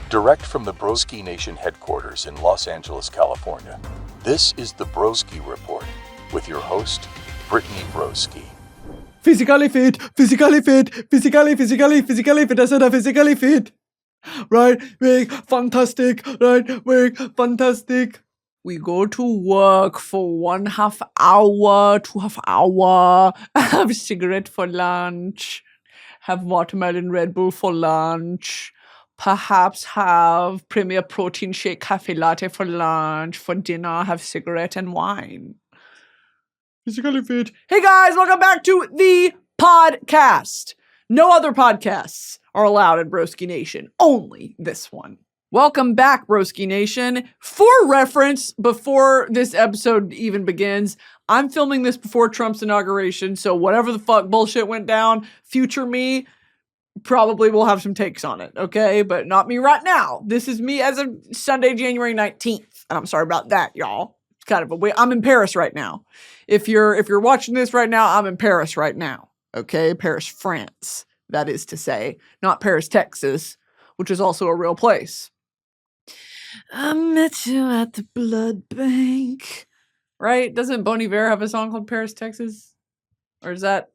Direct from the BroskiNation headquarters in Los Angeles, California, this is the Broski Report with your host, Brittany Broski. Physically fit. I said I'm physically fit. Right? Fantastic. We go to work for 1.5 hour, 2.5 hour, have cigarette for lunch, have watermelon Red Bull for lunch, perhaps have Premier Protein Shake Cafe Latte for lunch, for dinner have cigarette and wine. Physically fit. Hey guys, welcome back to the podcast. No other podcasts are allowed in Broski Nation, only this one. Welcome back, Broski Nation. For reference, before this episode even begins, I'm filming this before Trump's inauguration, so whatever the fuck bullshit went down, future me probably will have some takes on it, okay? But not me right now. This is me as of Sunday, January 19th. And I'm sorry about that, y'all. It's kind of a way. I'm in Paris right now. If you're watching this right now, I'm in Paris right now, okay? Paris, France, that is to say. Not Paris, Texas, which is also a real place. I met you at the blood bank. Right? Doesn't Boniver have a song called Paris, Texas? Or is that...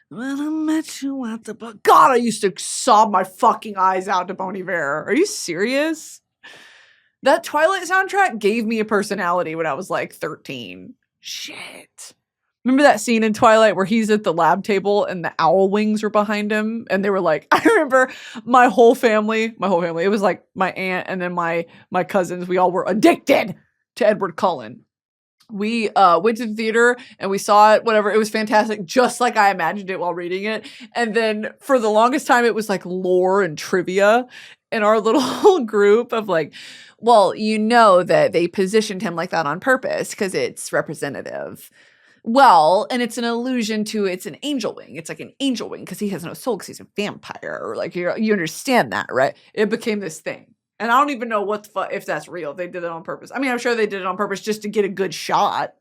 When I met you at the blood... God, I used to sob my fucking eyes out to Boniver. Are you serious? That Twilight soundtrack gave me a personality when I was like 13. Shit. Remember that scene in Twilight where he's at the lab table and the owl wings were behind him? And they were like, I remember my whole family, it was like my aunt and then my cousins, we all were addicted to Edward Cullen. We went to the theater and we saw it, whatever. It was fantastic, just like I imagined it while reading it. And then for the longest time, it was like lore and trivia in our little group of like, well, you know that they positioned him like that on purpose because it's representative. Well, and it's an allusion to it's an angel wing. It's like an angel wing because he has no soul because he's a vampire. Or like you understand that, right? It became this thing. And I don't even know what the fuck if that's real. They did it on purpose. I mean, I'm sure they did it on purpose just to get a good shot.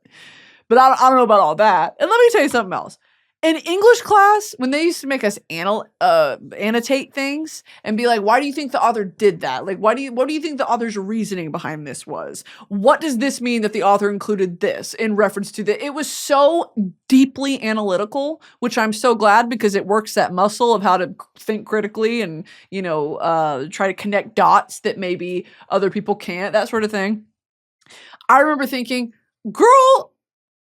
But I don't know about all that. And let me tell you something else. In English class, when they used to make us annotate things and be like, why do you think the author did that? Like, what do you think the author's reasoning behind this was? What does this mean that the author included this in reference to the? It was so deeply analytical, which I'm so glad because it works that muscle of how to think critically and, try to connect dots that maybe other people can't, that sort of thing. I remember thinking, girl,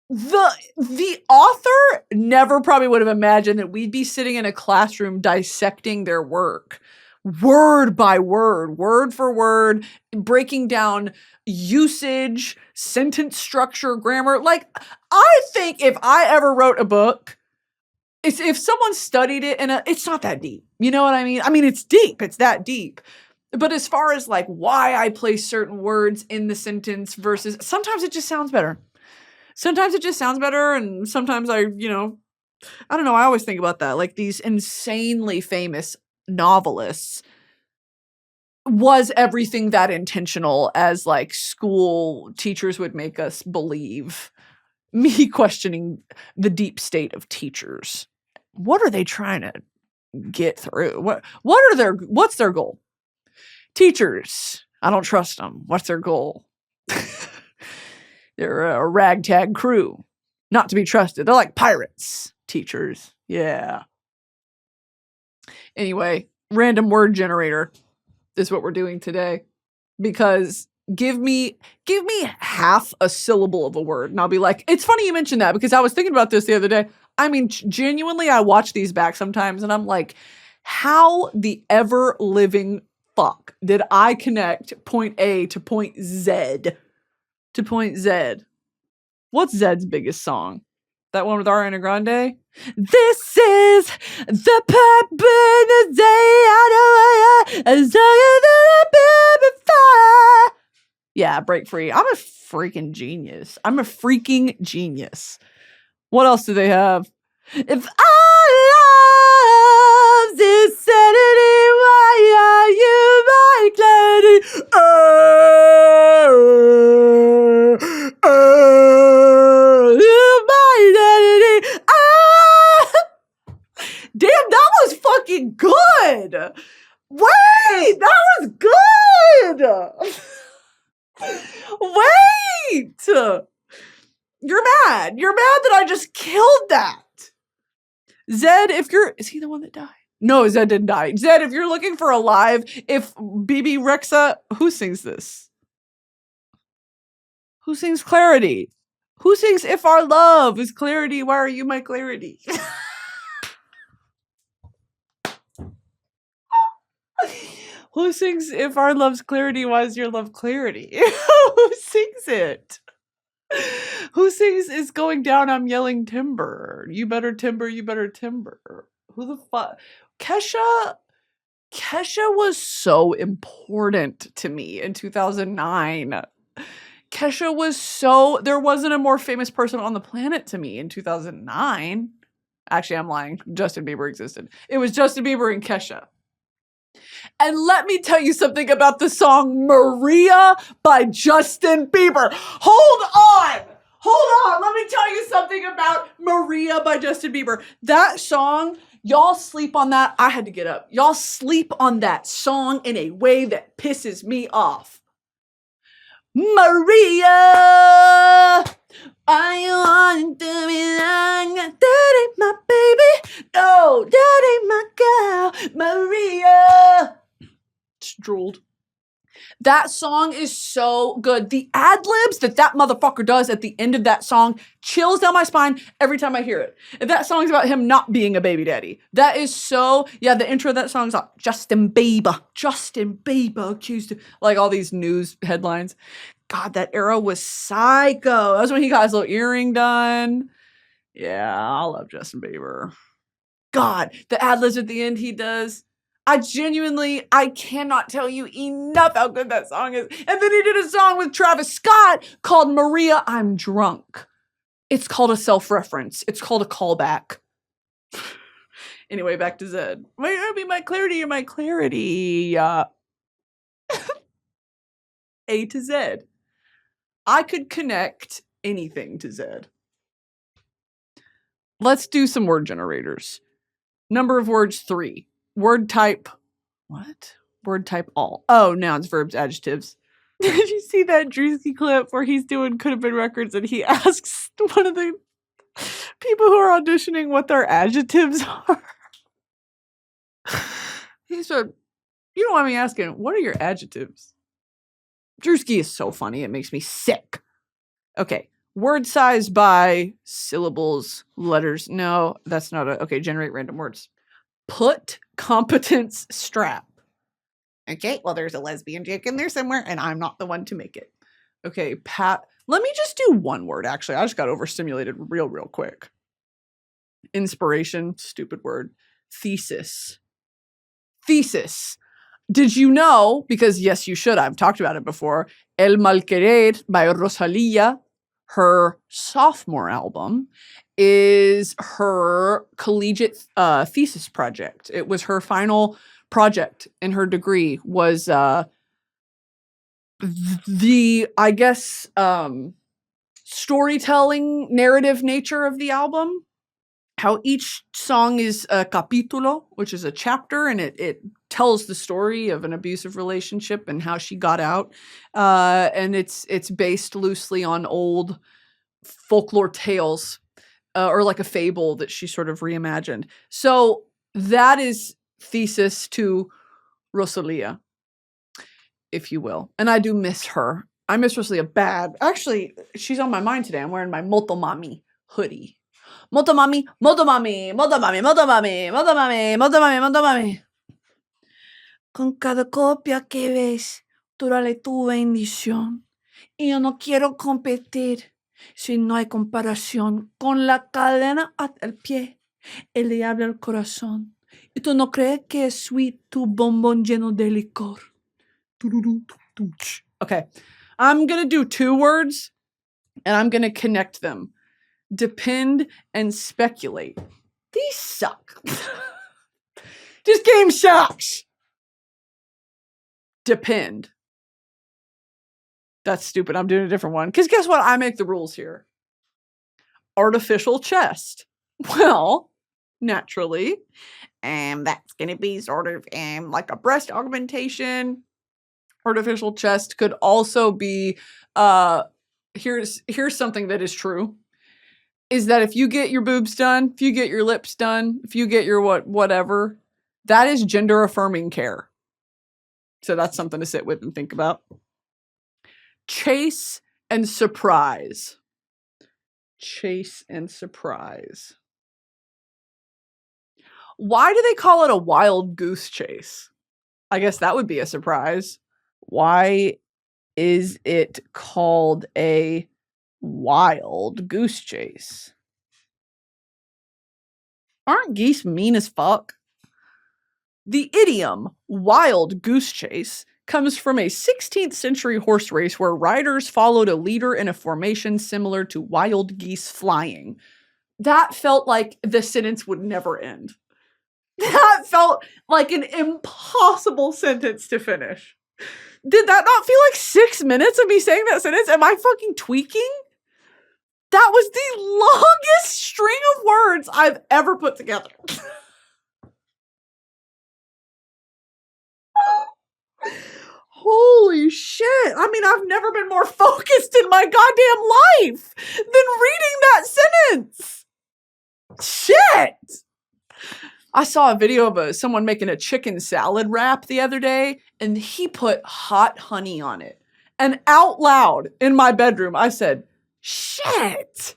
the author never probably would have imagined that we'd be sitting in a classroom dissecting their work, word by word for word, breaking down usage, sentence structure, grammar. Like, I think if I ever wrote a book, if someone studied it, it's not that deep. You know what I mean? I mean, it's deep. It's that deep. But as far as like why I place certain words in the sentence versus, sometimes it just sounds better. Sometimes it just sounds better, and sometimes I don't know, I always think about that. Like, these insanely famous novelists, was everything that intentional as, like, school teachers would make us believe? Me questioning the deep state of teachers. What are they trying to get through? What's their goal? Teachers, I don't trust them. What's their goal? They're a ragtag crew, not to be trusted. They're like pirates, teachers. Yeah. Anyway, random word generator is what we're doing today. Because give me half a syllable of a word, and I'll be like, it's funny you mentioned that because I was thinking about this the other day. I mean, genuinely, I watch these back sometimes, and I'm like, how the ever living fuck did I connect point A to point Z? To point Z. What's Zedd's biggest song? That one with Ariana Grande? This is the pop in the day I know as long as I've been before. Yeah, break free. I'm a freaking genius. What else do they have? If our love's insanity, why are you my clarity? Damn, that was fucking good. Wait, that was good. Wait. You're mad. You're mad that I just killed that. Zedd, is he the one that died? No, Zedd didn't die. Zedd, if you're looking for a live, if BB Rexa, who sings this? Who sings Clarity? Who sings If Our Love is Clarity? Why are you my clarity? Who sings If Our Love's Clarity? Why is your love clarity? Who sings it? Who sings It's Going Down, I'm Yelling Timber? You better timber, you better timber. Who the fuck? Kesha was so important to me in 2009. Kesha was there wasn't a more famous person on the planet to me in 2009. Actually, I'm lying. Justin Bieber existed. It was Justin Bieber and Kesha. And let me tell you something about the song Maria by Justin Bieber. Hold on. Let me tell you something about Maria by Justin Bieber. That song, y'all sleep on that. I had to get up. Y'all sleep on that song in a way that pisses me off. Maria, I want to be like that ain't my baby. No, that ain't my girl. Maria. Just drooled. That song is so good. The ad-libs that motherfucker does at the end of that song chills down my spine every time I hear it. And that song's about him not being a baby daddy. That is so, the intro of that song's like, Justin Bieber accused of, like all these news headlines. God, that era was psycho. That was when he got his little earring done. Yeah, I love Justin Bieber. God, the ad-libs at the end he does. I cannot tell you enough how good that song is. And then he did a song with Travis Scott called Maria, I'm Drunk. It's called a self-reference. It's called a callback. Anyway, back to Zedd. My clarity or my clarity. A to Z. I could connect anything to Zedd. Let's do some word generators. Number of words, 3. Word type, what? Word type all. Oh, nouns, verbs, adjectives. Did you see that Broski clip where he's doing Could Have Been Records and he asks one of the people who are auditioning what their adjectives are? He said, you don't want me asking, what are your adjectives? Broski is so funny, it makes me sick. Okay, word size by syllables, letters. No, that's not okay, generate random words. Put competence strap. Okay, well, there's a lesbian joke in there somewhere, and I'm not the one to make it. Okay, let me just do one word, actually. I just got overstimulated real quick. Inspiration, stupid word. Thesis. Did you know, because yes, you should, I've talked about it before, El Malquerer by Rosalia, her sophomore album, is her collegiate thesis project. It was her final project in her degree was the, I guess, storytelling narrative nature of the album. How each song is a capítulo, which is a chapter, and it tells the story of an abusive relationship and how she got out. And it's based loosely on old folklore tales, or like a fable that she sort of reimagined. So that is thesis to Rosalia, if you will. And I do miss her. I miss Rosalia bad. Actually, she's on my mind today. I'm wearing my Motomami hoodie. Motomami, Motomami, Motomami, Motomami, Motomami, Motomami, Motomami. Con cada copia que ves, tú dale tu bendición. Y yo no quiero competir si no hay comparación. Con la cadena hasta el pie, el diablo al corazón. Y tú no crees que es sweet tu bombón lleno de licor. Okay, I'm going to do 2 words, and I'm going to connect them. Depend and speculate. These suck. This game sucks. Depend. That's stupid. I'm doing a different one. Because guess what? I make the rules here. Artificial chest. Well, naturally, that's going to be sort of like a breast augmentation. Artificial chest could also be, here's something that is true, is that if you get your boobs done, if you get your lips done, if you get your whatever, that is gender affirming care. So that's something to sit with and think about. Chase and surprise. Chase and surprise. Why do they call it a wild goose chase? I guess that would be a surprise. Why is it called a wild goose chase? Aren't geese mean as fuck? The idiom wild goose chase comes from a 16th century horse race where riders followed a leader in a formation similar to wild geese flying. That felt like the sentence would never end. That felt like an impossible sentence to finish. Did that not feel like 6 minutes of me saying that sentence? Am I fucking tweaking? That was the longest string of words I've ever put together. Holy shit. I mean, I've never been more focused in my goddamn life than reading that sentence. Shit. I saw a video of someone making a chicken salad wrap the other day, and he put hot honey on it. And out loud in my bedroom, I said, shit.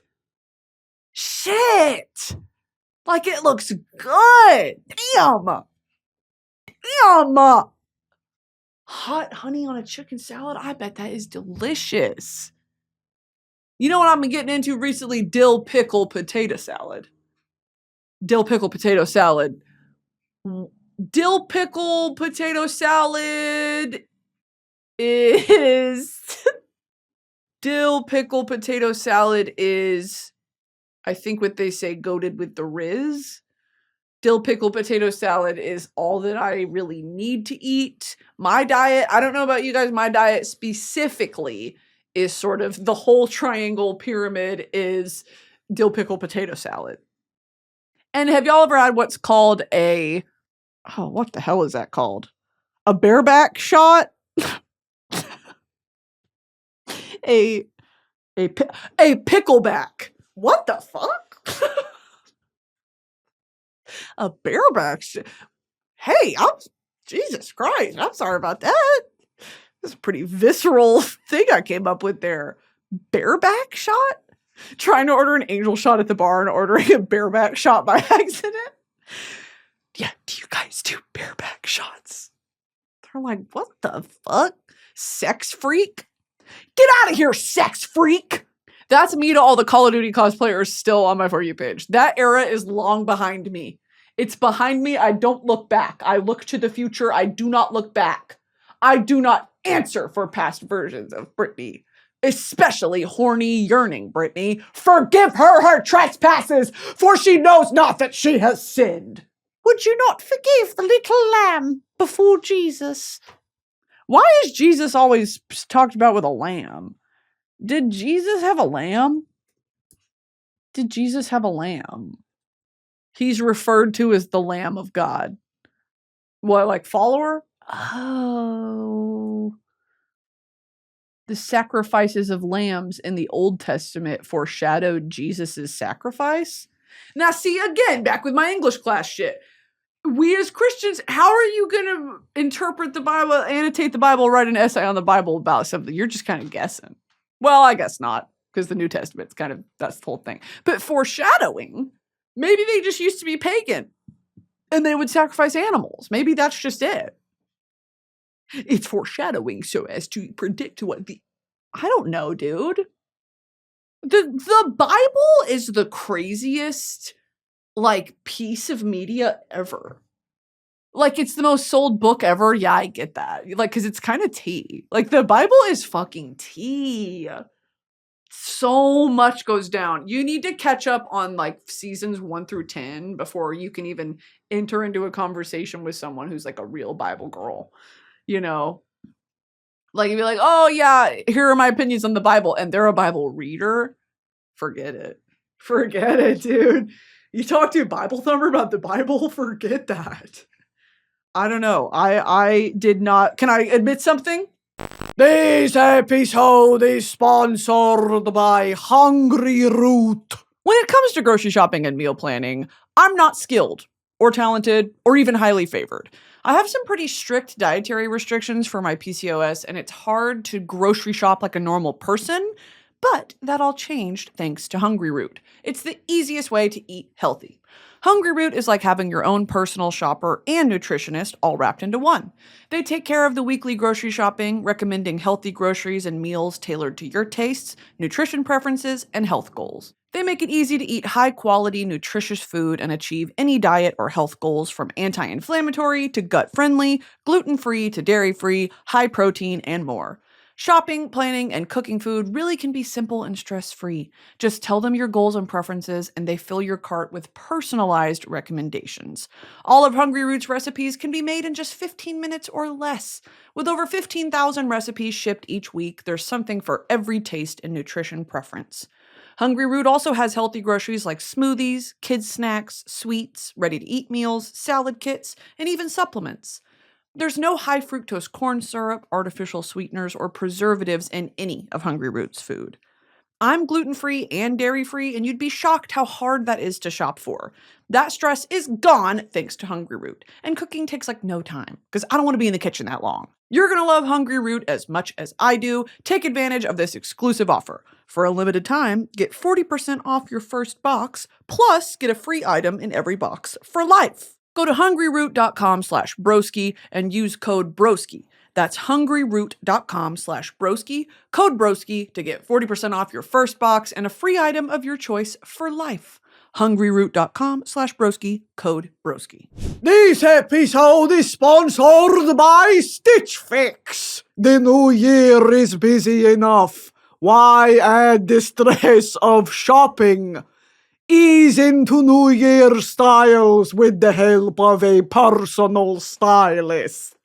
Shit. Like, it looks good. Damn. Damn. Hot honey on a chicken salad? I bet that is delicious. You know what I've been getting into recently? Dill pickle potato salad. Dill pickle potato salad. Dill pickle potato salad is... Dill pickle potato salad is, I think what they say, goated with the Riz. Dill pickle potato salad is all that I really need to eat. My diet, I don't know about you guys, my diet specifically is sort of the whole triangle pyramid is dill pickle potato salad. And have y'all ever had what's called what the hell is that called? A bareback shot? a pickleback. What the fuck? A bareback shot. Hey, Jesus Christ. I'm sorry about that. That's a pretty visceral thing I came up with there. Bareback shot? Trying to order an angel shot at the bar and ordering a bareback shot by accident. Yeah, do you guys do bareback shots? They're like, what the fuck? Sex freak? Get out of here, sex freak! That's me to all the Call of Duty cosplayers still on my For You page. That era is long behind me. It's behind me. I don't look back. I look to the future. I do not look back. I do not answer for past versions of Brittany. Especially horny, yearning Brittany. Forgive her trespasses, for she knows not that she has sinned. Would you not forgive the little lamb before Jesus? Why is Jesus always talked about with a lamb? Did Jesus have a lamb? Did Jesus have a lamb? He's referred to as the Lamb of God. What, like follower? Oh. The sacrifices of lambs in the Old Testament foreshadowed Jesus' sacrifice. Now, see, again, back with my English class shit. We as Christians, how are you going to interpret the Bible, annotate the Bible, write an essay on the Bible about something? You're just kind of guessing. Well, I guess not, because the New Testament's kind of, that's the whole thing. But foreshadowing, maybe they just used to be pagan and they would sacrifice animals. Maybe that's just it. It's foreshadowing so as to predict what I don't know, dude. The Bible is the craziest, like, piece of media ever. Like, it's the most sold book ever. Yeah, I get that. Like, because it's kind of tea. Like, the Bible is fucking tea. So much goes down. You need to catch up on, like, seasons 1 through 10 before you can even enter into a conversation with someone who's, like, a real Bible girl. You know? Like, you'd be like, oh, yeah, here are my opinions on the Bible. And they're a Bible reader. Forget it. Forget it, dude. You talk to a Bible thumper about the Bible? Forget that. I don't know. I did not. Can I admit something? This episode is sponsored by Hungry Root. When it comes to grocery shopping and meal planning, I'm not skilled or talented or even highly favored. I have some pretty strict dietary restrictions for my PCOS, and it's hard to grocery shop like a normal person, but that all changed thanks to Hungry Root. It's the easiest way to eat healthy. Hungry Root is like having your own personal shopper and nutritionist all wrapped into one. They take care of the weekly grocery shopping, recommending healthy groceries and meals tailored to your tastes, nutrition preferences, and health goals. They make it easy to eat high-quality, nutritious food and achieve any diet or health goals from anti-inflammatory to gut-friendly, gluten-free to dairy-free, high-protein, and more. Shopping, planning, and cooking food really can be simple and stress-free. Just tell them your goals and preferences, and they fill your cart with personalized recommendations. All of Hungry Root's recipes can be made in just 15 minutes or less. With over 15,000 recipes shipped each week, there's something for every taste and nutrition preference. Hungry Root also has healthy groceries like smoothies, kids' snacks, sweets, ready-to-eat meals, salad kits, and even supplements. There's no high fructose corn syrup, artificial sweeteners, or preservatives in any of Hungry Root's food. I'm gluten-free and dairy-free, and you'd be shocked how hard that is to shop for. That stress is gone thanks to Hungry Root, and cooking takes like no time, because I don't want to be in the kitchen that long. You're going to love Hungry Root as much as I do. Take advantage of this exclusive offer. For a limited time, get 40% off your first box, plus get a free item in every box for life. Go to hungryroot.com/broski and use code broski. That's hungryroot.com/broski, code broski to get 40% off your first box and a free item of your choice for life. hungryroot.com/broski, code broski. This episode is sponsored by Stitch Fix. The new year is busy enough. Why add the stress of shopping? Ease into New Year styles with the help of a personal stylist.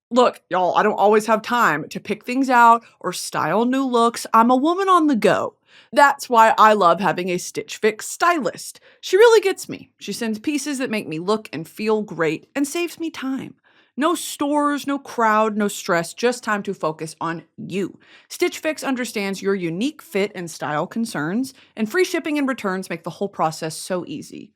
Look, y'all, I don't always have time to pick things out or style new looks. I'm a woman on the go. That's why I love having a Stitch Fix stylist. She really gets me. She sends pieces that make me look and feel great and saves me time. No stores, no crowd, no stress, just time to focus on you. Stitch Fix understands your unique fit and style concerns, and free shipping and returns make the whole process so easy.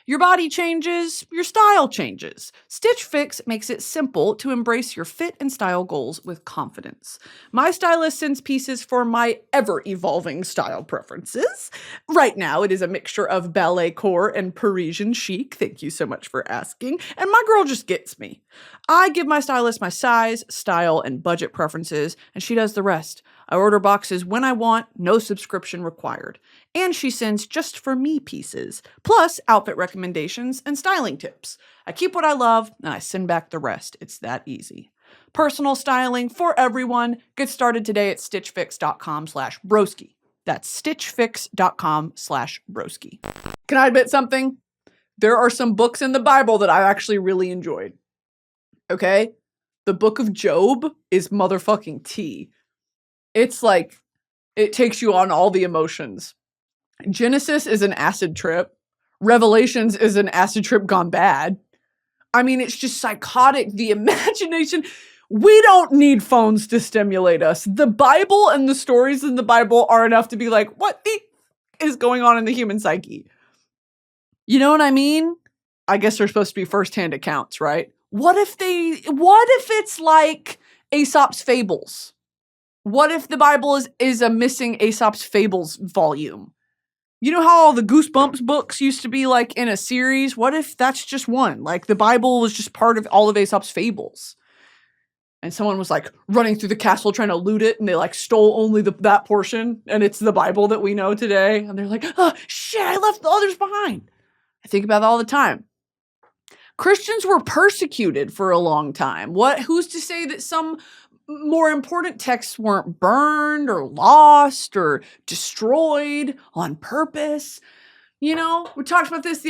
Your body changes, your style changes. Stitch Fix makes it simple to embrace your fit and style goals with confidence. My stylist sends pieces for my ever-evolving style preferences. Right now, it is a mixture of ballet core and Parisian chic. Thank you so much for asking. And my girl just gets me. I give my stylist my size, style, and budget preferences, and she does the rest. I order boxes when I want, no subscription required. And she sends just for me pieces, plus outfit recommendations and styling tips. I keep what I love, and I send back the rest. It's that easy. Personal styling for everyone. Get started today at stitchfix.com/broski. That's stitchfix.com/broski. Can I admit something? There are some books in the Bible that I actually really enjoyed. Okay? The book of Job is motherfucking tea. It's like, it takes you on all the emotions. Genesis is an acid trip. Revelations is an acid trip gone bad. I mean, it's just psychotic. The imagination. We don't need phones to stimulate us. The Bible and the stories in the Bible are enough to be like, what the is going on in the human psyche? You know what I mean? I guess they're supposed to be firsthand accounts, right? What if it's like Aesop's Fables? What if the Bible is a missing Aesop's Fables volume? You know how all the Goosebumps books used to be like in a series? What if that's just one? Like the Bible was just part of all of Aesop's Fables. And someone was like running through the castle trying to loot it, and they like stole only that portion, and it's the Bible that we know today. And they're like, oh shit, I left the others behind. I think about that all the time. Christians were persecuted for a long time. Who's to say that some more important texts weren't burned or lost or destroyed on purpose? You know, we talked about this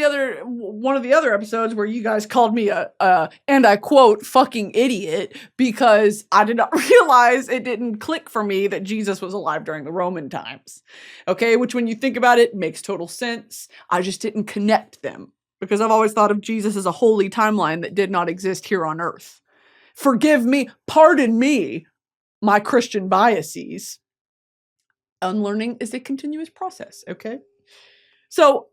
one of the other episodes where you guys called me and I quote, fucking idiot, because I did not realize it didn't click for me that Jesus was alive during the Roman times. Okay, which when you think about it, makes total sense. I just didn't connect them because I've always thought of Jesus as a holy timeline that did not exist here on earth. Forgive me, pardon me, my Christian biases. Unlearning is a continuous process, okay? So,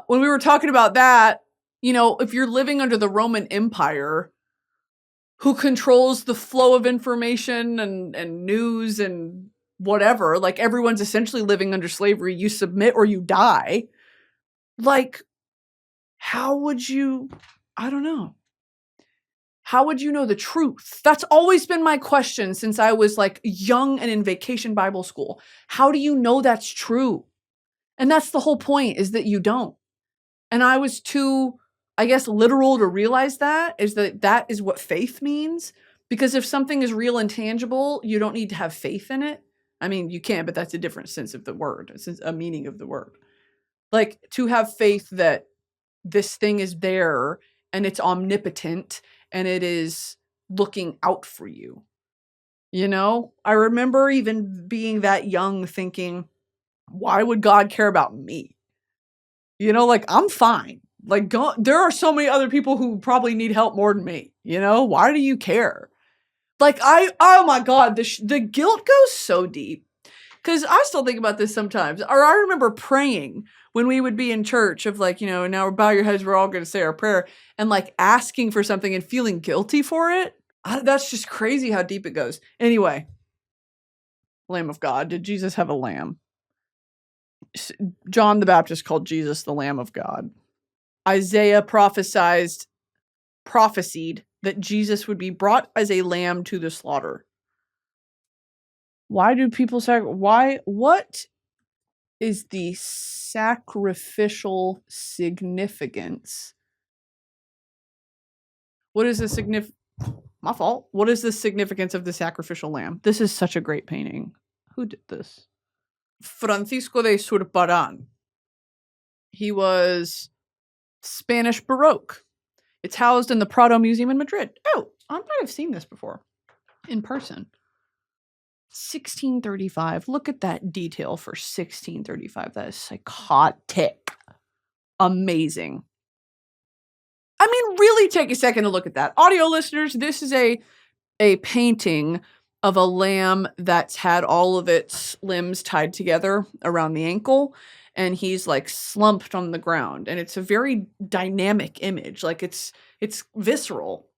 when we were talking about that, you know, if you're living under the Roman Empire, who controls the flow of information and news and whatever, like everyone's essentially living under slavery. You submit or you die. Like, how would you, I don't know. How would you know the truth? That's always been my question since I was like young and in vacation Bible school. How do you know that's true? And that's the whole point, is that you don't. And I was too, I guess, literal to realize that is what faith means. Because if something is real and tangible, you don't need to have faith in it. I mean, you can, but that's a different sense of the word, a meaning of the word. Like, to have faith that this thing is there and it's omnipotent and it is looking out for you. You know, I remember even being that young thinking, why would God care about me? You know, like, I'm fine. Like, there are so many other people who probably need help more than me. You know, why do you care? Like, oh my God, the guilt goes so deep. Because I still think about this sometimes. Or I remember praying when we would be in church of like, you know, now bow your heads, we're all going to say our prayer. And like asking for something and feeling guilty for it. That's just crazy how deep it goes. Anyway, Lamb of God. Did Jesus have a lamb? John the Baptist called Jesus the Lamb of God. Isaiah prophesied that Jesus would be brought as a lamb to the slaughter. Why do people what is the sacrificial significance? What is the my fault. What is the significance of the sacrificial lamb? This is such a great painting. Who did this? Francisco de Zurbarán. He was Spanish Baroque. It's housed in the Prado Museum in Madrid. Oh, I might have seen this before in person. 1635. Look at that detail for 1635. That is psychotic. Amazing. I mean, really take a second to look at that. Audio listeners, this is a painting of a lamb that's had all of its limbs tied together around the ankle, and he's like slumped on the ground. And it's a very dynamic image. Like, it's visceral.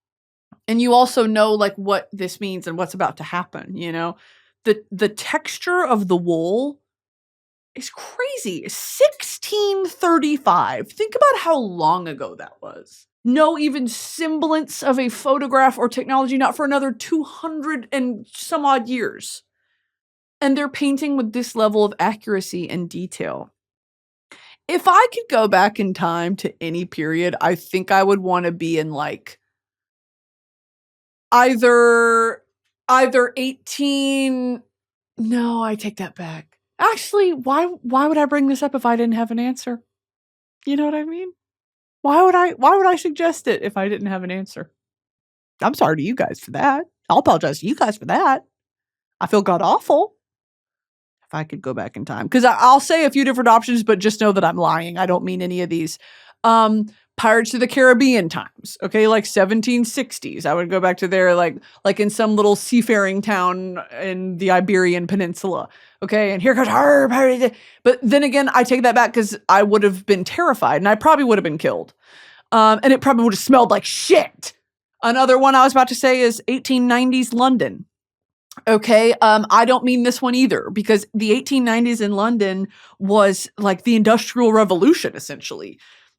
And you also know like what this means and what's about to happen, you know? The texture of the wool is crazy. 1635. Think about how long ago that was. No even semblance of a photograph or technology, not for another 200 and some odd years. And they're painting with this level of accuracy and detail. If I could go back in time to any period, I think I would want to be in like either 18. No, I take that back. Actually, why would I bring this up if I didn't have an answer? You know what I mean? Why would I suggest it if I didn't have an answer? I'm sorry to you guys for that. I'll apologize to you guys for that. I feel god awful. If I could go back in time. Because I'll say a few different options, but just know that I'm lying. I don't mean any of these. Pirates of the Caribbean times, okay, like 1760s. I would go back to there, like in some little seafaring town in the Iberian Peninsula, okay, and here goes our pirates. But then again, I take that back because I would have been terrified and I probably would have been killed. And it probably would have smelled like shit. Another one I was about to say is 1890s London. Okay, I don't mean this one either, because the 1890s in London was like the Industrial Revolution, essentially.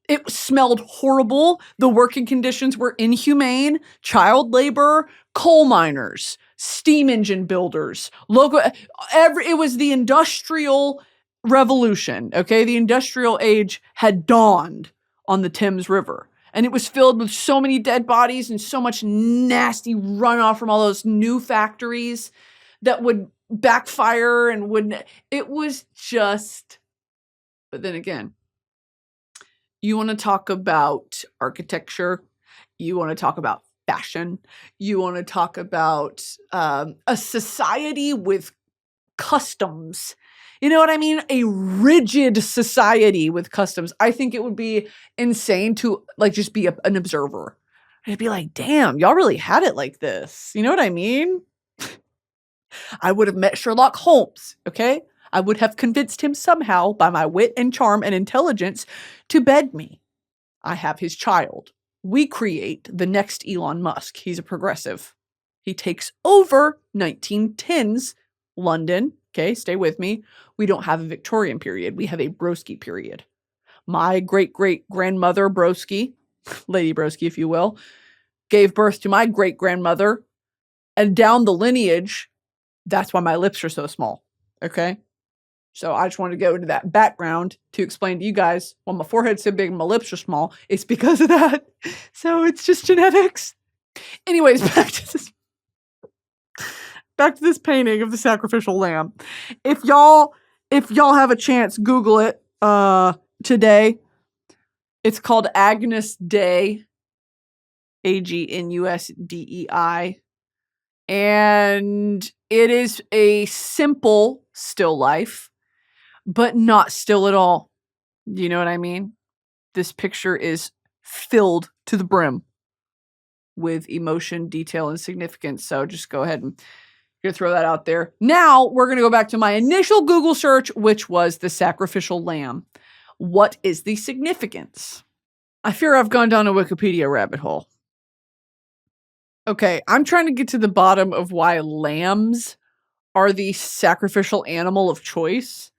It smelled horrible. The working conditions were inhumane. Child labor, coal miners, steam engine builders, it was the Industrial Revolution, okay? The industrial age had dawned on the Thames River. And it was filled with so many dead bodies and so much nasty runoff from all those new factories that would backfire and wouldn't. It was just, but then again, You want to talk about architecture. You want to talk about fashion. You want to talk about a society with customs. You know what I mean? A rigid society with customs. I think it would be insane to like just be an observer. I'd be like, damn, y'all really had it like this. You know what I mean? I would have met Sherlock Holmes, okay? I would have convinced him somehow by my wit and charm and intelligence to bed me. I have his child. We create the next Elon Musk. He's a progressive. He takes over 1910s London. Okay, stay with me. We don't have a Victorian period. We have a Broski period. My great-great-grandmother Broski, Lady Broski, if you will, gave birth to my great-grandmother. And down the lineage, that's why my lips are so small. Okay? So I just wanted to go into that background to explain to you guys, why my forehead's so big and my lips are small, it's because of that. So it's just genetics. Anyways, back to this painting of the Sacraficial Lamb. If y'all have a chance, Google it today. It's called Agnus Dei, Agnusdei. And it is a simple still life, but not still at all. You know what I mean? This picture is filled to the brim with emotion, detail, and significance. So just go ahead and throw that out there. Now we're going to go back to my initial Google search, which was the Sacraficial Lamb. What is the significance? I fear I've gone down a Wikipedia rabbit hole. Okay, I'm trying to get to the bottom of why lambs are the sacrificial animal of choice.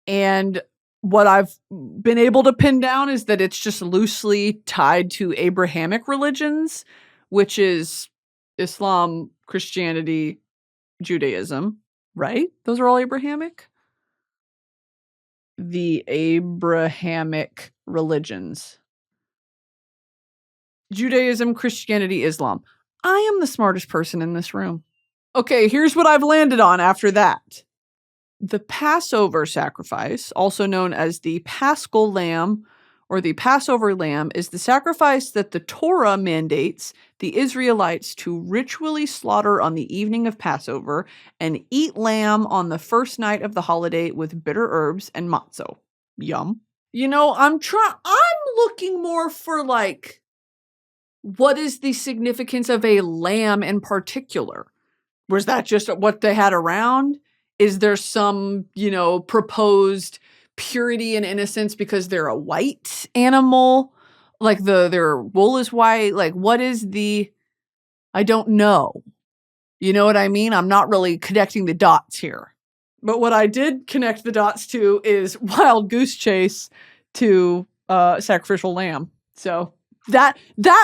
And what I've been able to pin down is that it's just loosely tied to Abrahamic religions, which is Islam, Christianity, Judaism, right? Those are all Abrahamic? The Abrahamic religions. Judaism, Christianity, Islam. I am the smartest person in this room. Okay, here's what I've landed on after that. The Passover sacrifice, also known as the Paschal Lamb or the Passover Lamb, is the sacrifice that the Torah mandates the Israelites to ritually slaughter on the evening of Passover and eat lamb on the first night of the holiday with bitter herbs and matzo. Yum. You know, I'm looking more for like, what is the significance of a lamb in particular? Was that just what they had around? Is there some, proposed purity and innocence because they're a white animal? Like their wool is white? Like what is I don't know. You know what I mean? I'm not really connecting the dots here. But what I did connect the dots to is wild goose chase to sacrificial lamb. So that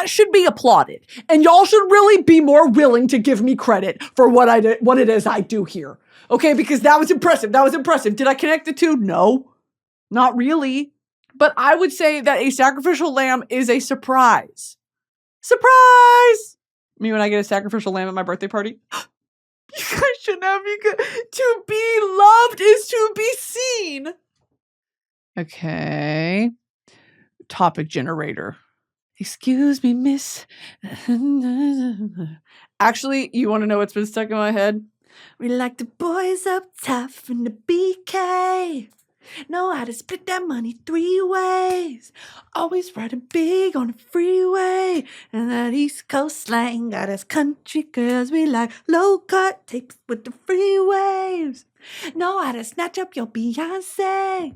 should be applauded. And y'all should really be more willing to give me credit for what it is I do here. Okay, because that was impressive. Did I connect the two? No, not really. But I would say that a sacrificial lamb is a surprise. Surprise! Me when I get a sacrificial lamb at my birthday party. You guys shouldn't have me. To be loved is to be seen. Okay. Topic generator. Excuse me, miss. Actually, you want to know what's been stuck in my head? We like the boys up top from the BK. Know how to split that money 3 ways. Always riding big on the freeway. And that East Coast slang got us country girls. We like low-cut tapes with the free waves. Know how to snatch up your Beyonce.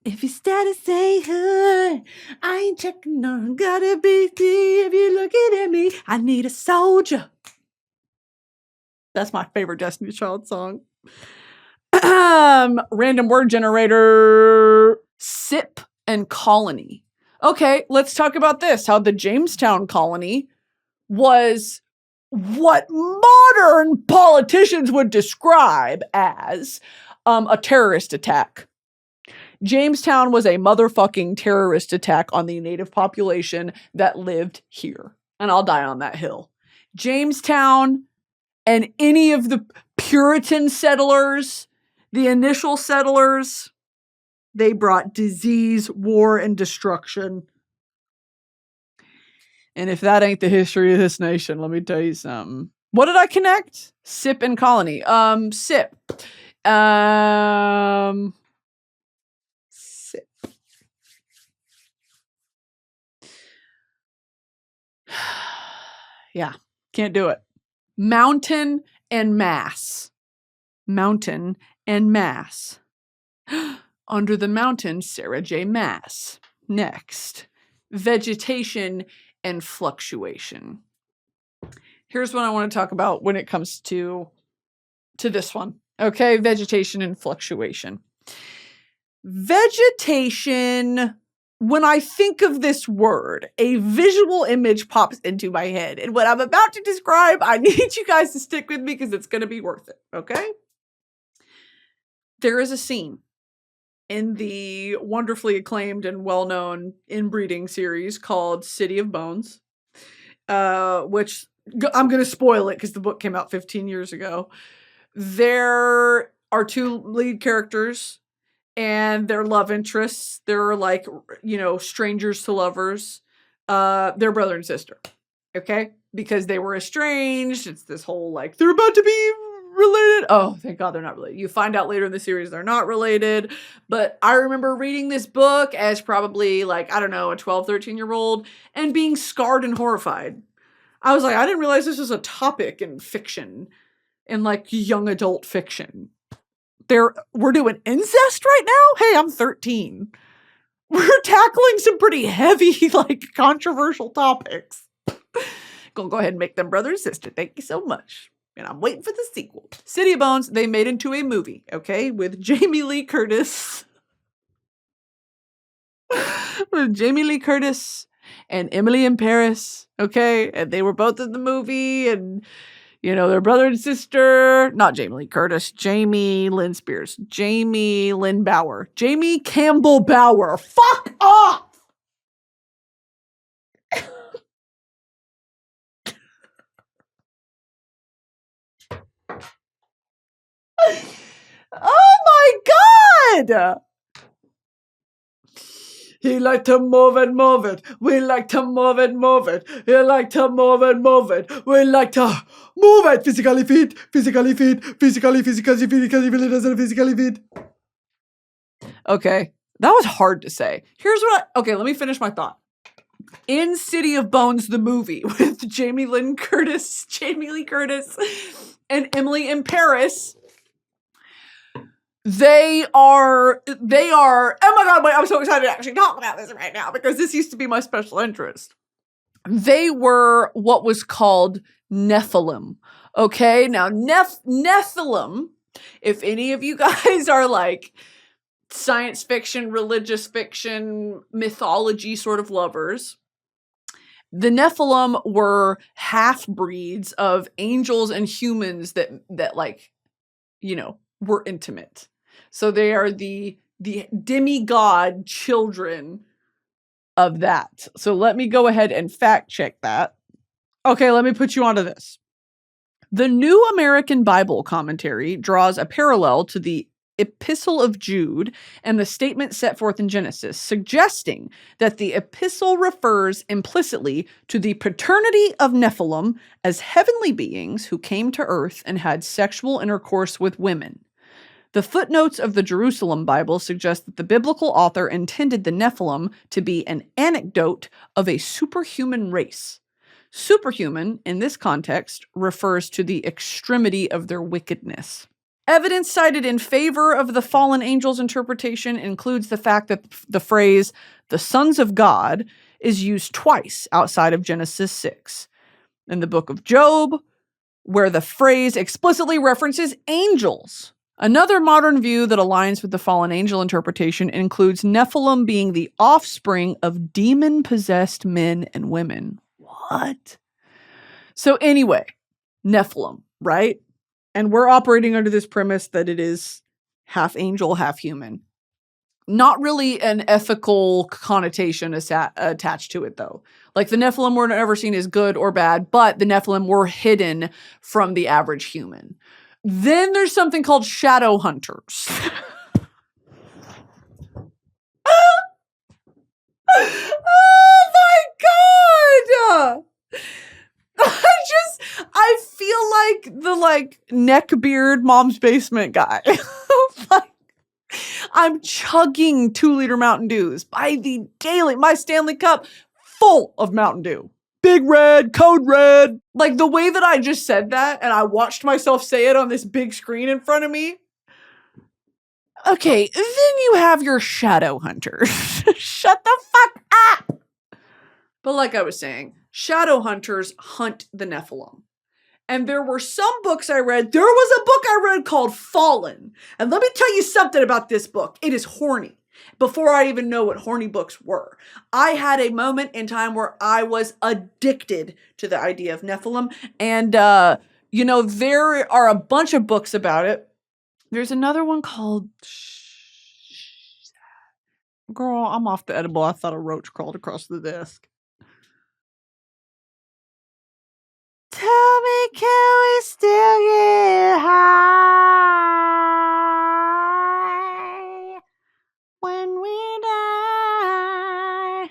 If your status ain't hood, I ain't checking on. Gotta be D if you're looking at me. I need a soldier. That's my favorite Destiny Child song. Random word generator. Sip and colony. Okay, let's talk about this. How the Jamestown colony was what modern politicians would describe as a terrorist attack. Jamestown was a motherfucking terrorist attack on the native population that lived here. And I'll die on that hill. Jamestown and any of the Puritan settlers, the initial settlers, they brought disease, war, and destruction And if that ain't the history of this nation, let me tell you something. What did I connect? Sip and colony. Sip. Sip. Yeah, can't do it. Mountain and mass. Mountain and mass. Under the mountain, Sarah J. Maas. Next, vegetation and fluctuation. Here's what I want to talk about when it comes to this one. Okay, vegetation and fluctuation. Vegetation, when I think of this word, a visual image pops into my head. And what I'm about to describe, I need you guys to stick with me because it's going to be worth it, okay? There is a scene in the wonderfully acclaimed and well-known inbreeding series called City of Bones, which I'm going to spoil it because the book came out 15 years ago. There are two lead characters and their love interests. They're like, strangers to lovers. They're brother and sister. Okay? Because they were estranged. It's this whole they're about to be related. Oh, thank God they're not related. You find out later in the series they're not related. But I remember reading this book as probably a 12, 13-year-old and being scarred and horrified. I was like, I didn't realize this was a topic in fiction, in young adult fiction. We're doing incest right now? Hey, I'm 13. We're tackling some pretty heavy, controversial topics. Go ahead and make them brother and sister. Thank you so much. And I'm waiting for the sequel. City of Bones, they made into a movie, okay? With Jamie Lee Curtis. With Jamie Lee Curtis and Emily in Paris, okay? And they were both in the movie, and, their brother and sister. Not Jamie Lee Curtis. Jamie Lynn Spears. Jamie Lynn Bauer. Jamie Campbell Bauer. Fuck off! Oh my God! He like to move it. We like to move it. He like to move it. We like to move it. Physically fit. Physically fit. Okay, that was hard to say. Okay, let me finish my thought. In City of Bones, the movie with Jamie Lee Curtis, and Emily in Paris. They are, oh my God, wait, I'm so excited to actually talk about this right now because this used to be my special interest. They were what was called Nephilim. Okay, now Nephilim, if any of you guys are science fiction, religious fiction, mythology sort of lovers, the Nephilim were half-breeds of angels and humans that were intimate. So they are the demigod children of that. So let me go ahead and fact check that. Okay, let me put you onto this. The New American Bible Commentary draws a parallel to the Epistle of Jude and the statement set forth in Genesis, suggesting that the epistle refers implicitly to the paternity of Nephilim as heavenly beings who came to earth and had sexual intercourse with women. The footnotes of the Jerusalem Bible suggest that the biblical author intended the Nephilim to be an anecdote of a superhuman race. Superhuman, in this context, refers to the extremity of their wickedness. Evidence cited in favor of the fallen angels interpretation includes the fact that the phrase, the sons of God, is used twice outside of Genesis 6. In the book of Job, where the phrase explicitly references angels. Another modern view that aligns with the fallen angel interpretation includes Nephilim being the offspring of demon-possessed men and women. What? So anyway, Nephilim, right? And we're operating under this premise that it is half angel, half human. Not really an ethical connotation attached to it, though. The Nephilim were never seen as good or bad, but the Nephilim were hidden from the average human. Then there's something called shadow hunters. Oh my God! like neckbeard mom's basement guy. Like, I'm chugging 2-liter Mountain Dews by the daily. My Stanley Cup full of Mountain Dew. Big Red, Code Red. Like the way that I just said that and I watched myself say it on this big screen in front of me. Okay, then you have your shadow hunters. Shut the fuck up. But like I was saying, shadow hunters hunt the Nephilim. And there were some books I read. There was a book I read called Fallen. And let me tell you something about this book. It is horny. Before I even know what horny books were. I had a moment in time where I was addicted to the idea of Nephilim. And, there are a bunch of books about it. There's another one called... Girl, I'm off the edible. I thought a roach crawled across the desk. Tell me, can we still get high when we die?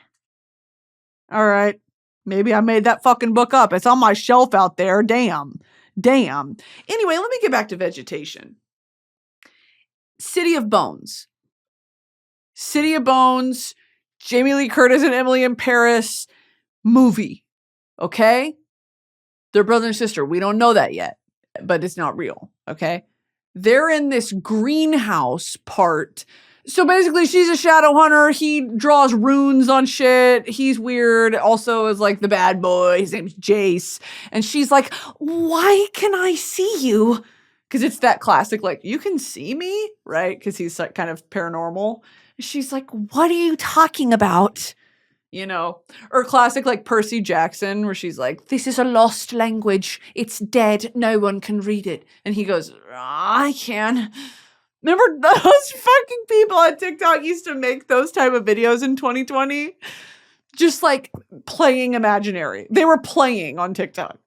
All right. Maybe I made that fucking book up. It's on my shelf out there. Damn. Anyway, let me get back to vegetation. City of Bones. City of Bones, Jamie Lee Curtis and Emily in Paris movie. Okay? They're brother and sister. We don't know that yet, but it's not real. Okay? They're in this greenhouse part. So basically, she's a shadow hunter. He draws runes on shit. He's weird. Also is like the bad boy. His name's Jace. And she's like, why can I see you? Because it's that classic, like, you can see me, right? Because he's like kind of paranormal. She's like, what are you talking about? Or classic like Percy Jackson, where she's like, this is a lost language. It's dead. No one can read it. And he goes, I can. Remember those fucking people on TikTok used to make those type of videos in 2020? Just like playing imaginary. They were playing on TikTok,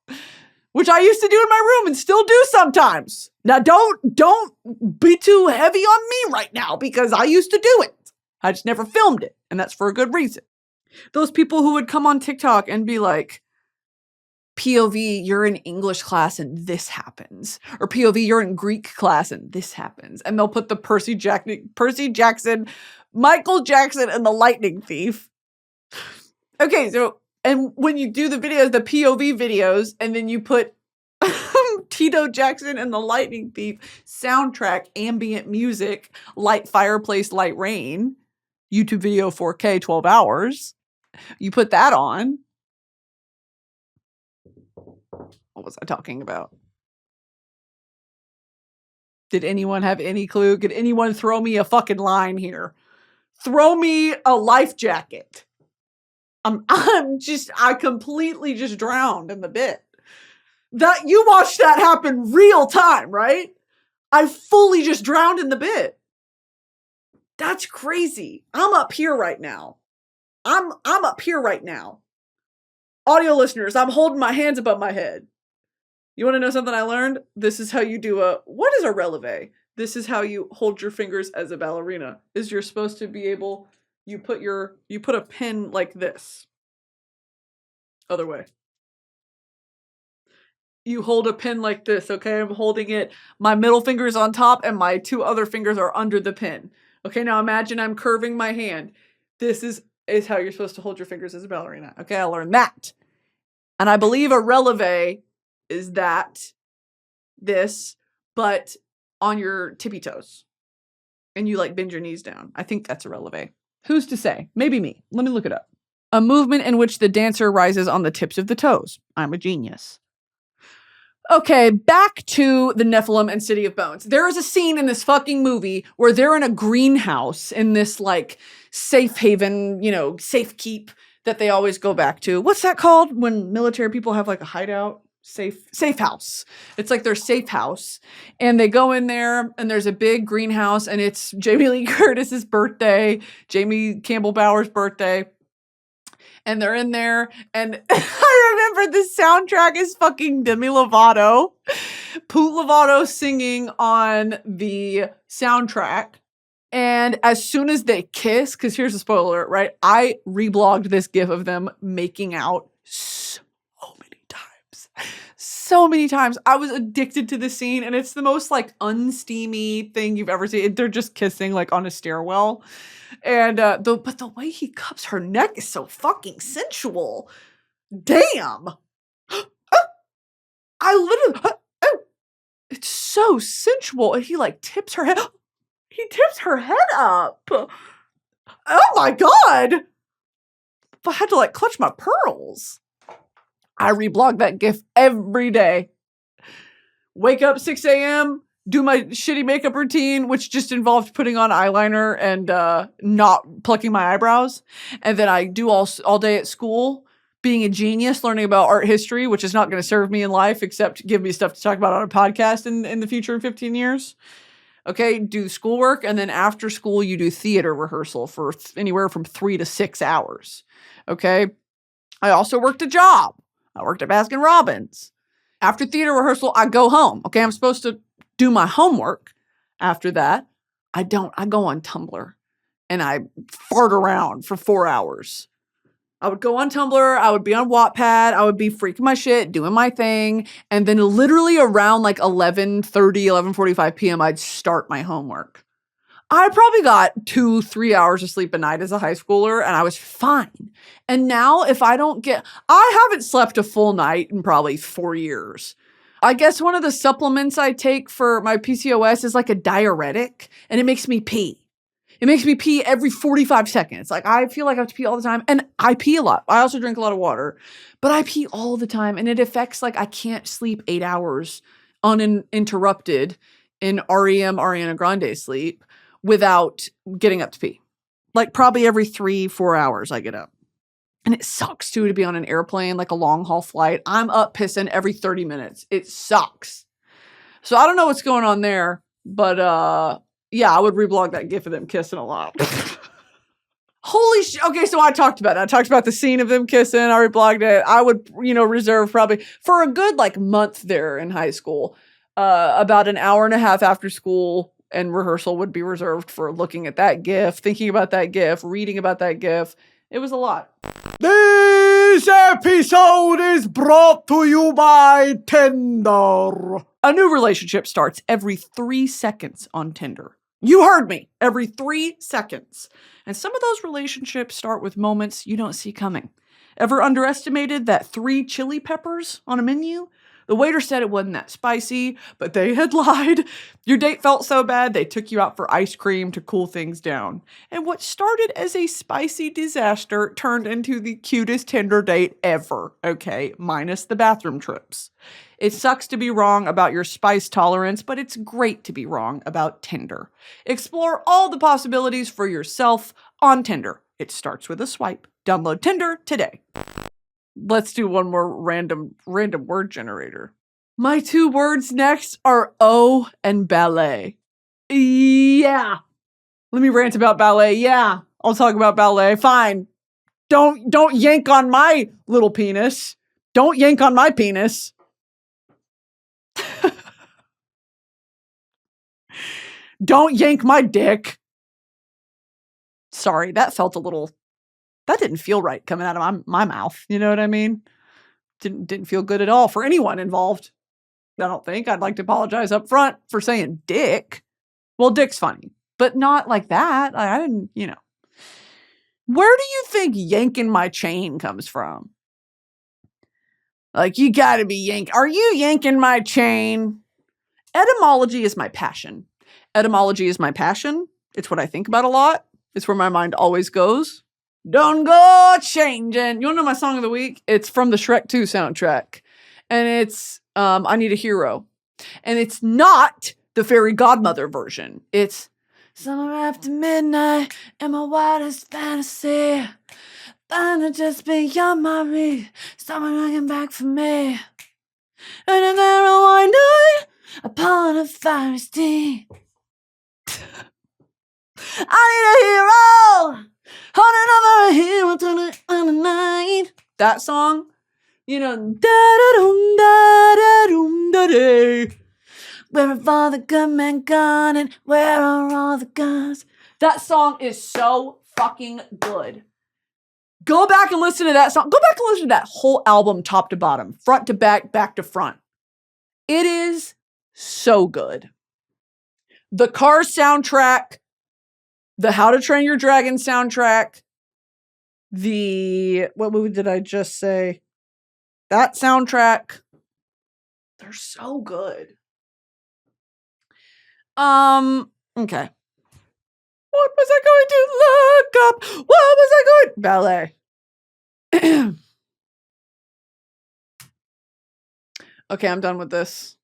which I used to do in my room and still do sometimes. Now don't be too heavy on me right now because I used to do it. I just never filmed it, and that's for a good reason. Those people who would come on TikTok and be like, POV, you're in English class and this happens. Or POV, you're in Greek class and this happens. And they'll put the Percy Jackson, Michael Jackson, and the Lightning Thief. Okay, so, and when you do the videos, the POV videos, and then you put Tito Jackson and the Lightning Thief soundtrack, ambient music, light fireplace, light rain, YouTube video 4K, 12 hours. You put that on. What was I talking about? Did anyone have any clue? Could anyone throw me a fucking line here? Throw me a life jacket. I completely just drowned in the bit. That you watched that happen real time, right? I fully just drowned in the bit. That's crazy. I'm up here right now. I'm up here right now. Audio listeners, I'm holding my hands above my head. You want to know something I learned? This is how you do what is a releve? This is how you hold your fingers as a ballerina. Is you're supposed to be able, you put a pin like this. Other way. You hold a pin like this, okay? I'm holding it. My middle finger is on top and my two other fingers are under the pin. Okay, now imagine I'm curving my hand. This is how you're supposed to hold your fingers as a ballerina. Okay, I learned that. And I believe a releve is this, but on your tippy toes. And you like bend your knees down. I think that's a releve. Who's to say? Maybe me. Let me look it up. A movement in which the dancer rises on the tips of the toes. I'm a genius. Okay, back to the Nephilim and City of Bones. There is a scene in this fucking movie where they're in a greenhouse in this like safe haven, safe keep that they always go back to. What's that called when military people have like a hideout? Safe house. It's like their safe house. And they go in there and there's a big greenhouse and it's Jamie Lee Curtis's birthday, Jamie Campbell Bower's birthday. And they're in there, and I remember the soundtrack is fucking Demi Lovato. Poot Lovato singing on the soundtrack. And as soon as they kiss, because here's a spoiler, right? I reblogged this gif of them making out so many times. so many times. I was addicted to the scene, and it's the most like unsteamy thing you've ever seen. They're just kissing like on a stairwell, and but the way he cups her neck is so fucking sensual. Damn, I literally, it's so sensual, and he like tips her head. He tips her head up. Oh my god! I had to like clutch my pearls. I reblog that GIF every day. Wake up 6 a.m., do my shitty makeup routine, which just involved putting on eyeliner and not plucking my eyebrows. And then I do all day at school, being a genius, learning about art history, which is not going to serve me in life, except give me stuff to talk about on a podcast in the future in 15 years. Okay, do schoolwork, and then after school, you do theater rehearsal for anywhere from 3 to 6 hours. Okay? I also worked a job. I worked at Baskin Robbins. After theater rehearsal, I go home. Okay, I'm supposed to do my homework. After that, I don't. I go on Tumblr and I fart around for 4 hours. I would go on Tumblr, I would be on Wattpad, I would be freaking my shit, doing my thing, and then literally around like 11:30, 11:45 p.m., I'd start my homework. I probably got 2-3 hours of sleep a night as a high schooler, and I was fine. And now if I haven't slept a full night in probably 4 years. I guess one of the supplements I take for my PCOS is like a diuretic, and it makes me pee. It makes me pee every 45 seconds. Like, I feel like I have to pee all the time, and I pee a lot. I also drink a lot of water, but I pee all the time, and it affects, like, I can't sleep 8 hours uninterrupted in REM, Ariana Grande sleep without getting up to pee. Like, probably every 3-4 hours I get up. And it sucks, too, to be on an airplane, like a long-haul flight. I'm up pissing every 30 minutes. It sucks. So I don't know what's going on there, but, yeah, I would reblog that GIF of them kissing a lot. Holy shit. Okay, so I talked about it. I talked about the scene of them kissing. I reblogged it. I would, reserve probably for a good, like, month there in high school. About an hour and a half after school and rehearsal would be reserved for looking at that GIF, thinking about that GIF, reading about that GIF. It was a lot. This episode is brought to you by Tinder. A new relationship starts every 3 seconds on Tinder. You heard me. Every 3 seconds. And some of those relationships start with moments you don't see coming. Ever underestimated that 3 chili peppers on a menu? The waiter said it wasn't that spicy, but they had lied. Your date felt so bad, they took you out for ice cream to cool things down. And what started as a spicy disaster turned into the cutest Tinder date ever, okay? Minus the bathroom trips. It sucks to be wrong about your spice tolerance, but it's great to be wrong about Tinder. Explore all the possibilities for yourself on Tinder. It starts with a swipe. Download Tinder today. Let's do one more random word generator. My 2 words next are O and ballet. Yeah. Let me rant about ballet. Yeah. I'll talk about ballet. Fine. Don't yank on my little penis. Don't yank on my penis. Don't yank my dick. Sorry, that didn't feel right coming out of my mouth. You know what I mean? Didn't feel good at all for anyone involved. I don't think. I'd like to apologize up front for saying dick. Well, dick's funny, but not like that. I didn't, Where do you think yanking my chain comes from? Like, you gotta be yanking. Are you yanking my chain? Etymology is my passion. Etymology is my passion. It's what I think about a lot. It's where my mind always goes. Don't go changing. You want to know my song of the week? It's from the Shrek 2 soundtrack. And it's I Need a Hero. And it's not the fairy godmother version. It's summer after midnight in my wildest fantasy. Trying to just beyond my reach. Someone looking back for me. And an arrow I know upon a fiery steed. I need a hero. Holding over a hero tonight on the night. That song, da-da-dum, da-da-dum, da-da. Where have all the good men gone and where are all the guns? That song is so fucking good. Go back and listen to that song. Go back and listen to that whole album top to bottom, front to back, back to front. It is so good. The Cars soundtrack, the How to Train Your Dragon soundtrack, what movie did I just say? That soundtrack. They're so good. Okay. What was I going to look up? What was I going? Ballet. Okay, I'm done with this.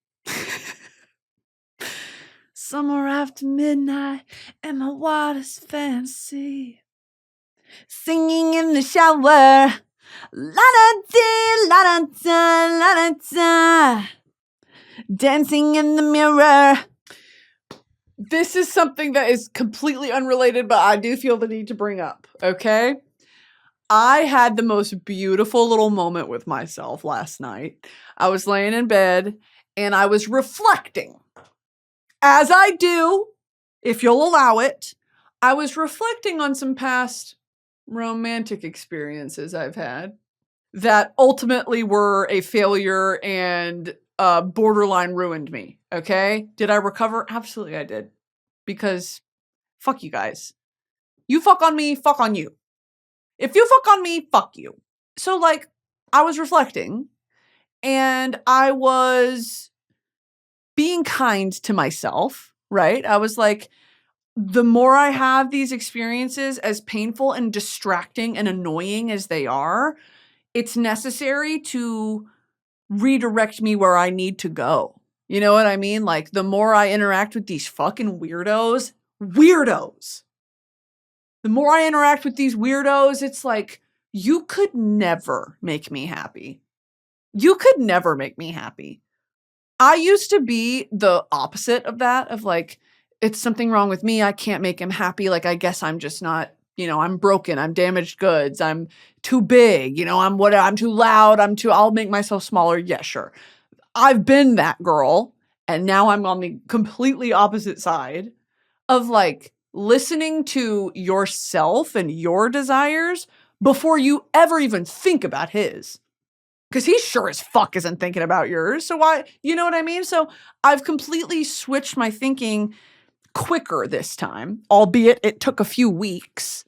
Summer after midnight and my water's fancy. Singing in the shower. La-da-dee, la-da-da, la-da-da. Dancing in the mirror. This is something that is completely unrelated, but I do feel the need to bring up, okay? I had the most beautiful little moment with myself last night. I was laying in bed and I was reflecting. As I do, if you'll allow it, I was reflecting on some past romantic experiences I've had that ultimately were a failure and borderline ruined me, okay? Did I recover? Absolutely I did. Because fuck you guys. You fuck on me, fuck on you. If you fuck on me, fuck you. So like, I was reflecting and I was being kind to myself, right? I was like, the more I have these experiences, as painful and distracting and annoying as they are, it's necessary to redirect me where I need to go. You know what I mean? Like, the more I interact with these fucking weirdos, the more I interact with these weirdos, it's like, you could never make me happy. You could never make me happy. I used to be the opposite of that, of like, it's something wrong with me. I can't make him happy. Like, I guess I'm just not, I'm broken. I'm damaged goods. I'm too big. I'm too loud. I'll make myself smaller. Yeah, sure. I've been that girl. And now I'm on the completely opposite side of like listening to yourself and your desires before you ever even think about his. Because he sure as fuck isn't thinking about yours. So why, you know what I mean? So I've completely switched my thinking quicker this time, albeit it took a few weeks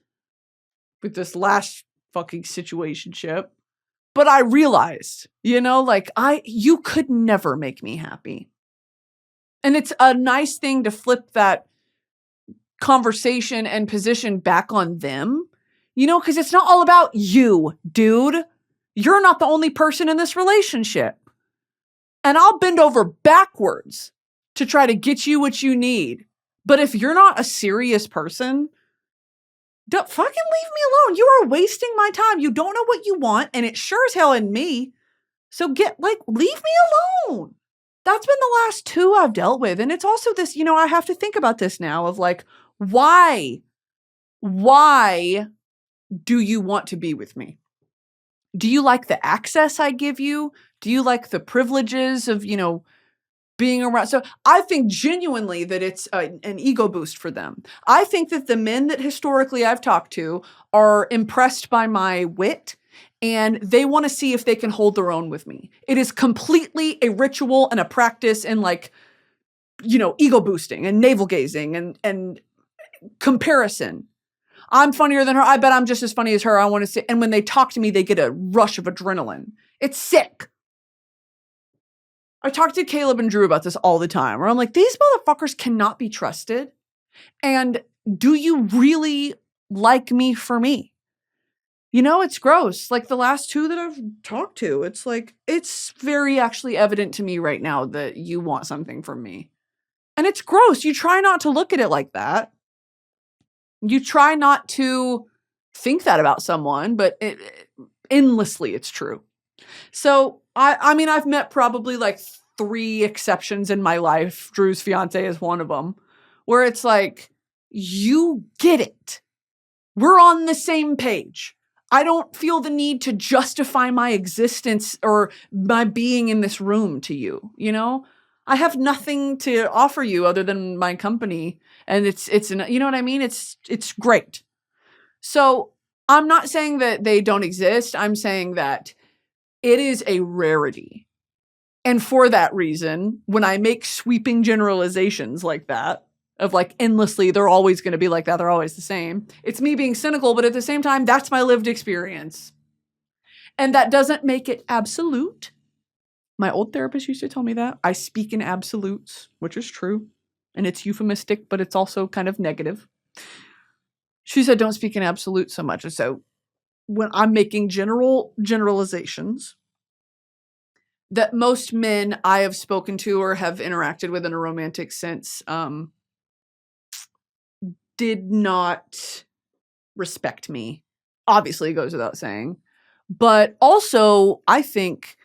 with this last fucking situationship. But I realized, you could never make me happy. And it's a nice thing to flip that conversation and position back on them, because it's not all about you, dude. You're not the only person in this relationship. And I'll bend over backwards to try to get you what you need. But if you're not a serious person, don't fucking leave me alone. You are wasting my time. You don't know what you want, and it sure as hell in me. So leave me alone. That's been the last two I've dealt with. And it's also this, I have to think about this now of like, why do you want to be with me? Do you like the access I give you? Do you like the privileges of, being around? So I think genuinely that it's an ego boost for them. I think that the men that historically I've talked to are impressed by my wit and they want to see if they can hold their own with me. It is completely a ritual and a practice and ego boosting and navel gazing and comparison. I'm funnier than her. I bet I'm just as funny as her. I want to see. And when they talk to me, they get a rush of adrenaline. It's sick. I talk to Caleb and Drew about this all the time, where I'm like, these motherfuckers cannot be trusted. And do you really like me for me? It's gross. Like the last two that I've talked to, it's like, it's very actually evident to me right now that you want something from me. And it's gross. You try not to look at it like that. You try not to think that about someone, but endlessly it's true. So, I've met probably like 3 exceptions in my life. Drew's fiance is one of them, where it's like, you get it. We're on the same page. I don't feel the need to justify my existence or my being in this room to you, I have nothing to offer you other than my company. And it's you know what I mean? It's great. So I'm not saying that they don't exist. I'm saying that it is a rarity. And for that reason, when I make sweeping generalizations like that, of like endlessly, they're always going to be like that, they're always the same, it's me being cynical, but at the same time, that's my lived experience. And that doesn't make it absolute. My old therapist used to tell me that. I speak in absolutes, which is true. And it's euphemistic, but it's also kind of negative. She said, don't speak in absolutes so much. And so when I'm making generalizations, that most men I have spoken to or have interacted with in a romantic sense did not respect me. Obviously, it goes without saying. But also, I think,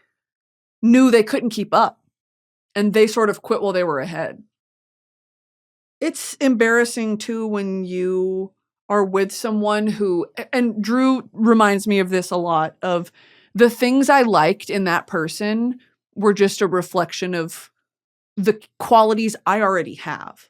knew they couldn't keep up. And they sort of quit while they were ahead. It's embarrassing, too, when you are with someone who... And Drew reminds me of this a lot, of the things I liked in that person were just a reflection of the qualities I already have.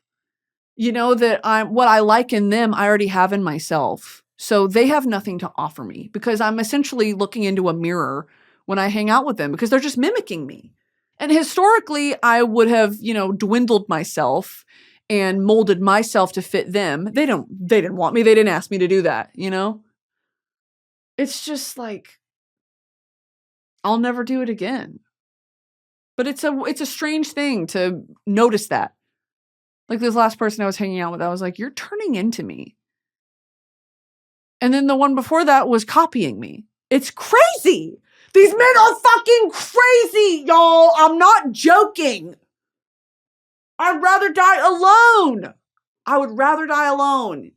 You know, that what I like in them, I already have in myself. So they have nothing to offer me because I'm essentially looking into a mirror when I hang out with them because they're just mimicking me. And historically, I would have, dwindled myself and molded myself to fit them. They didn't want me. They didn't ask me to do that, It's just like, I'll never do it again. But it's a strange thing to notice that. Like this last person I was hanging out with, I was like, you're turning into me. And then the one before that was copying me. It's crazy. These men are fucking crazy, y'all. I'm not joking. I'd rather die alone. I would rather die alone.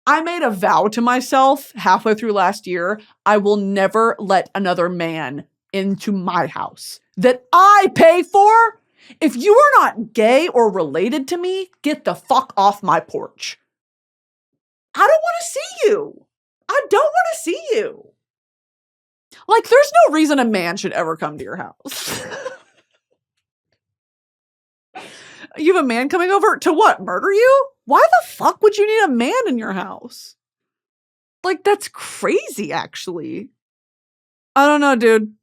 I made a vow to myself halfway through last year. I will never let another man into my house that I pay for. If you are not gay or related to me, get the fuck off my porch. I don't want to see you. I don't want to see you. Like, there's no reason a man should ever come to your house. You have a man coming over to what? Murder you? Why the fuck would you need a man in your house? Like, that's crazy, actually. I don't know, dude.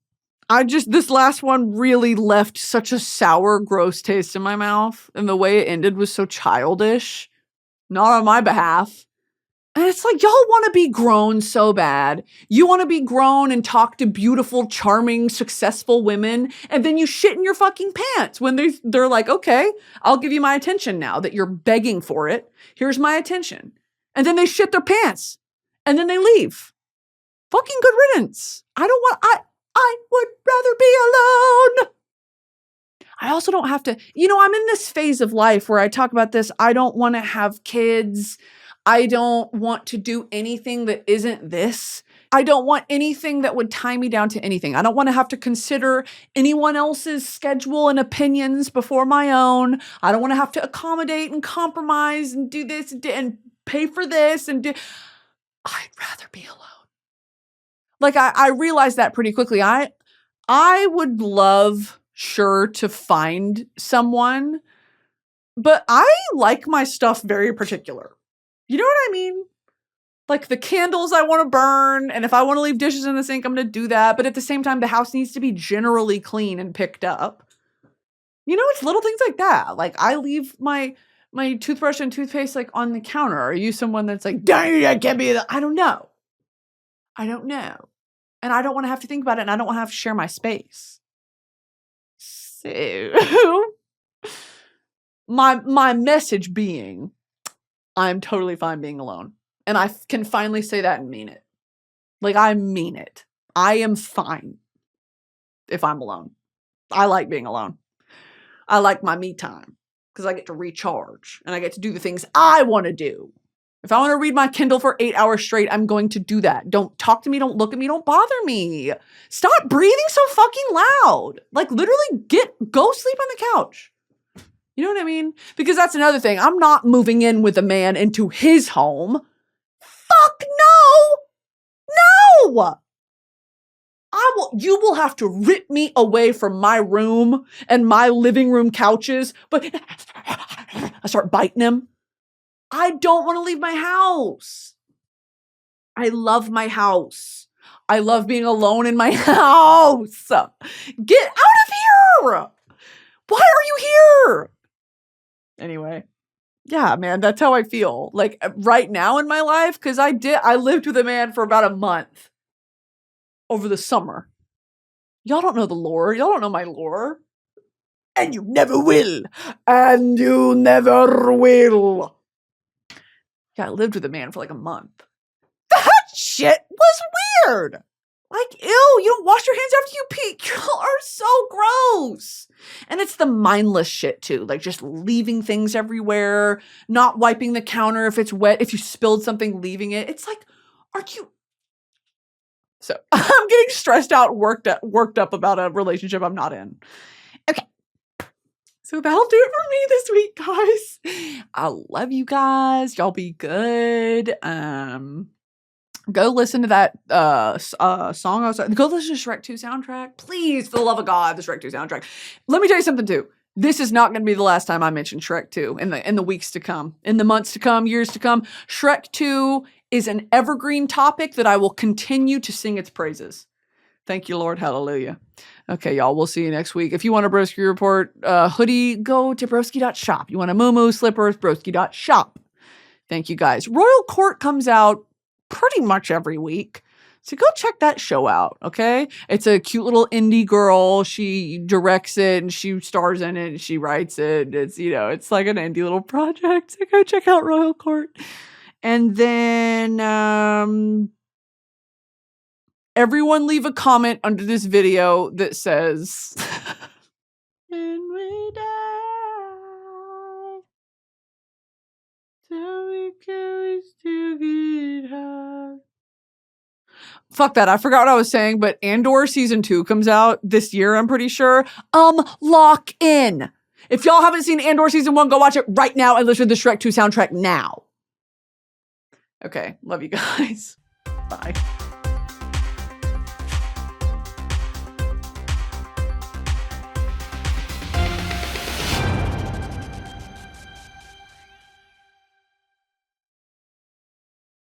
This last one really left such a sour, gross taste in my mouth. And the way it ended was so childish. Not on my behalf. And it's like, y'all want to be grown so bad. You want to be grown and talk to beautiful, charming, successful women. And then you shit in your fucking pants when they're like, okay, I'll give you my attention now that you're begging for it. Here's my attention. And then they shit their pants. And then they leave. Fucking good riddance. I would rather be alone. I also don't have to, I'm in this phase of life where I talk about this. I don't want to have kids. I don't want to do anything that isn't this. I don't want anything that would tie me down to anything. I don't want to have to consider anyone else's schedule and opinions before my own. I don't want to have to accommodate and compromise and do this and pay for this and do. I'd rather be alone. Like, I realized that pretty quickly. I would love, sure, to find someone, but I like my stuff very particular. You know what I mean? Like the candles I want to burn, and if I want to leave dishes in the sink, I'm going to do that. But at the same time, the house needs to be generally clean and picked up. It's little things like that. Like I leave my toothbrush and toothpaste like on the counter. Are you someone that's like, dang, I can't be I don't know. And I don't want to have to think about it, and I don't want to have to share my space. So, my message being, I'm totally fine being alone. And I can finally say that and mean it. Like, I mean it. I am fine if I'm alone. I like being alone. I like my me time because I get to recharge and I get to do the things I want to do. If I want to read my Kindle for 8 hours straight, I'm going to do that. Don't talk to me. Don't look at me. Don't bother me. Stop breathing so fucking loud. Like, literally go sleep on the couch. You know what I mean? Because that's another thing. I'm not moving in with a man into his home. Fuck no. No. You will have to rip me away from my room and my living room couches. But I start biting him. I don't want to leave my house. I love my house. I love being alone in my house. Get out of here. Why are you here? Anyway. Yeah, man, that's how I feel. Like right now in my life, because I lived with a man for about a month over the summer. Y'all don't know the lore. Y'all don't know my lore. And you never will. And you never will. Yeah, I lived with a man for like a month. That shit was weird. Like, ew, you don't wash your hands after you pee. Y'all are so gross. And it's the mindless shit too. Like just leaving things everywhere, not wiping the counter if it's wet, if you spilled something, leaving it. It's like, aren't you? So I'm getting stressed out, worked up about a relationship I'm not in. Okay. So that'll do it for me this week, guys. I love you guys. Y'all be good. Go listen to that song. Go listen to Shrek 2 soundtrack. Please, for the love of God, the Shrek 2 soundtrack. Let me tell you something too. This is not going to be the last time I mention Shrek 2 in the weeks to come, in the months to come, years to come. Shrek 2 is an evergreen topic that I will continue to sing its praises. Thank you, Lord. Hallelujah. Okay, y'all. We'll see you next week. If you want a Broski Report hoodie, go to broski.shop. You want a muumuu, slippers, broski.shop. Thank you, guys. Royal Court comes out pretty much every week. So go check that show out, okay? It's a cute little indie girl. She directs it and she stars in it and she writes it. It's, it's like an indie little project. So go check out Royal Court. And then everyone leave a comment under this video that says, when we die, tell me can we still get high? Fuck that. I forgot what I was saying, but Andor season 2 comes out this year, I'm pretty sure. Lock in. If y'all haven't seen Andor season 1, go watch it right now and listen to the Shrek 2 soundtrack now. Okay. Love you guys. Bye.